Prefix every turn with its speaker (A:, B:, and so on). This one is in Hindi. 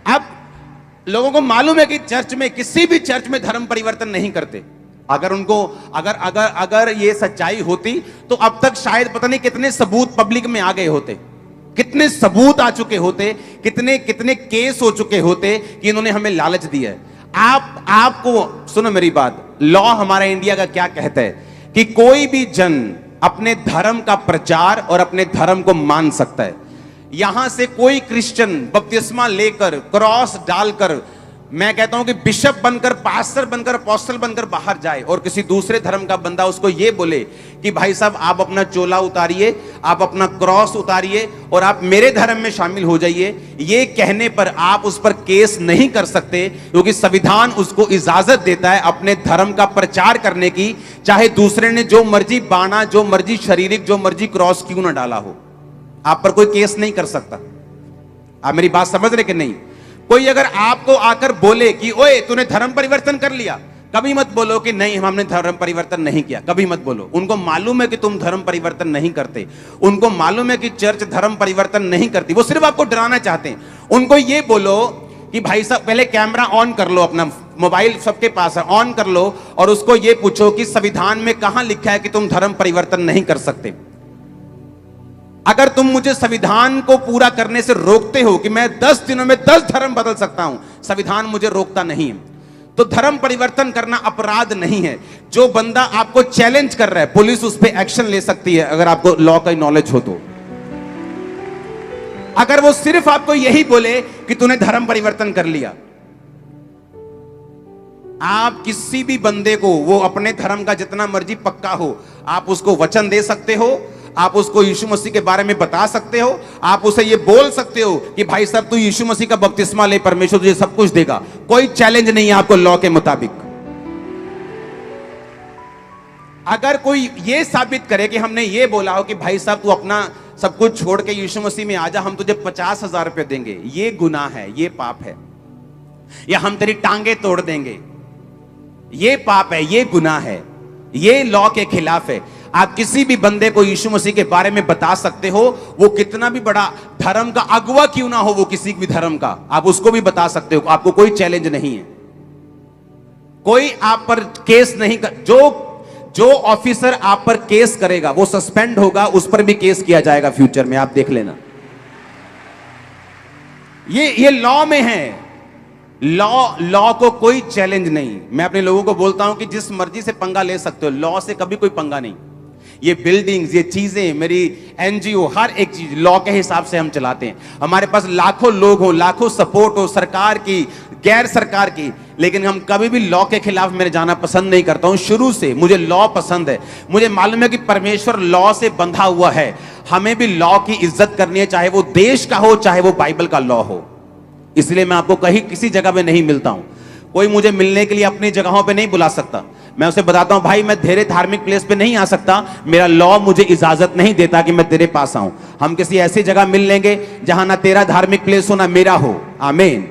A: अब लोगों को मालूम है कि चर्च में, किसी भी चर्च में धर्म परिवर्तन नहीं करते। अगर उनको अगर अगर अगर ये सच्चाई होती तो अब तक शायद पता नहीं कितने सबूत पब्लिक में आ गए होते, कितने सबूत आ चुके होते, कितने कितने केस हो चुके होते कि इन्होंने हमें लालच दिया है। आपको सुनो मेरी बात, लॉ हमारा इंडिया का क्या कहता है कि कोई भी जन अपने धर्म का प्रचार और अपने धर्म को मान सकता है। यहां से कोई क्रिश्चियन बपतिस्मा लेकर, क्रॉस डालकर, मैं कहता हूं कि बिशप बनकर, पास्टर बनकर, अपोस्टल बनकर बाहर जाए और किसी दूसरे धर्म का बंदा उसको यह बोले कि भाई साहब आप अपना चोला उतारिए, आप अपना क्रॉस उतारिए और आप मेरे धर्म में शामिल हो जाइए, ये कहने पर आप उस पर केस नहीं कर सकते, क्योंकि संविधान उसको इजाजत देता है अपने धर्म का प्रचार करने की, चाहे दूसरे ने जो मर्जी बाना, जो मर्जी शारीरिक, जो मर्जी क्रॉस क्यों ना डाला हो, आप पर कोई केस नहीं कर सकता। आप मेरी बात समझ रहे कि नहीं? कोई अगर आपको आकर बोले कि ओए तूने धर्म परिवर्तन कर लिया, कभी मत बोलो कि नहीं हमने धर्म परिवर्तन नहीं किया, कभी मत बोलो। उनको मालूम है कि तुम धर्म परिवर्तन नहीं करते, उनको मालूम है कि चर्च धर्म परिवर्तन नहीं करती, वो सिर्फ आपको डराना चाहते हैं। उनको ये बोलो कि भाई साहब पहले कैमरा ऑन कर लो, अपना मोबाइल सबके पास है, ऑन कर लो और उसको ये पूछो कि संविधान में कहां लिखा है कि तुम धर्म परिवर्तन नहीं कर सकते। अगर तुम मुझे संविधान को पूरा करने से रोकते हो कि मैं 10 दिनों में 10 धर्म बदल सकता हूं, संविधान मुझे रोकता नहीं है, तो धर्म परिवर्तन करना अपराध नहीं है। जो बंदा आपको चैलेंज कर रहा है, पुलिस उस पर एक्शन ले सकती है अगर आपको लॉ का नॉलेज हो तो। अगर वो सिर्फ आपको यही बोले कि तूने धर्म परिवर्तन कर लिया, आप किसी भी बंदे को, वो अपने धर्म का जितना मर्जी पक्का हो, आप उसको वचन दे सकते हो, आप उसको यीशु मसीह के बारे में बता सकते हो, आप उसे ये बोल सकते हो कि भाई साहब तू यीशु मसीह का बपतिस्मा ले, परमेश्वर तुझे सब कुछ देगा। कोई चैलेंज नहीं है आपको लॉ के मुताबिक। अगर कोई ये साबित करे कि हमने ये बोला हो कि भाई साहब तू अपना सब कुछ छोड़ के यीशु मसीह में आ जा, हम तुझे 50,000 रुपए देंगे, ये गुनाह है, ये पाप है। या हम तेरी टांगे तोड़ देंगे, ये पाप है, ये गुनाह है, ये लॉ के खिलाफ है। आप किसी भी बंदे को यीशु मसीह के बारे में बता सकते हो, वो कितना भी बड़ा धर्म का अगुवा क्यों ना हो, वो किसी भी धर्म का, आप उसको भी बता सकते हो, आपको कोई चैलेंज नहीं है। कोई आप पर केस नहीं कर, जो ऑफिसर आप पर केस करेगा वो सस्पेंड होगा, उस पर भी केस किया जाएगा फ्यूचर में, आप देख लेना। ये लॉ में है, लॉ को कोई चैलेंज नहीं। मैं अपने लोगों को बोलता हूं कि जिस मर्जी से पंगा ले सकते हो, लॉ से कभी कोई पंगा नहीं। ये बिल्डिंग्स, ये चीजें, मेरी एनजीओ, हर एक चीज लॉ के हिसाब से हम चलाते हैं। हमारे पास लाखों लोग हो, लाखों सपोर्ट हो, सरकार की, गैर सरकार की, लेकिन हम कभी भी लॉ के खिलाफ मेरे जाना पसंद नहीं करता हूं। शुरू से मुझे लॉ पसंद है। मुझे मालूम है कि परमेश्वर लॉ से बंधा हुआ है, हमें भी लॉ की इज्जत करनी है, चाहे वो देश का हो, चाहे वो बाइबल का लॉ हो। इसलिए मैं आपको कहीं किसी जगह पे नहीं मिलता हूं। कोई मुझे मिलने के लिए अपनी जगहों पे नहीं बुला सकता। मैं उसे बताता हूं भाई मैं तेरे धार्मिक प्लेस पे नहीं आ सकता, मेरा लॉ मुझे इजाजत नहीं देता कि मैं तेरे पास आऊं। हम किसी ऐसी जगह मिल लेंगे जहां ना तेरा धार्मिक प्लेस हो ना मेरा हो। आमीन।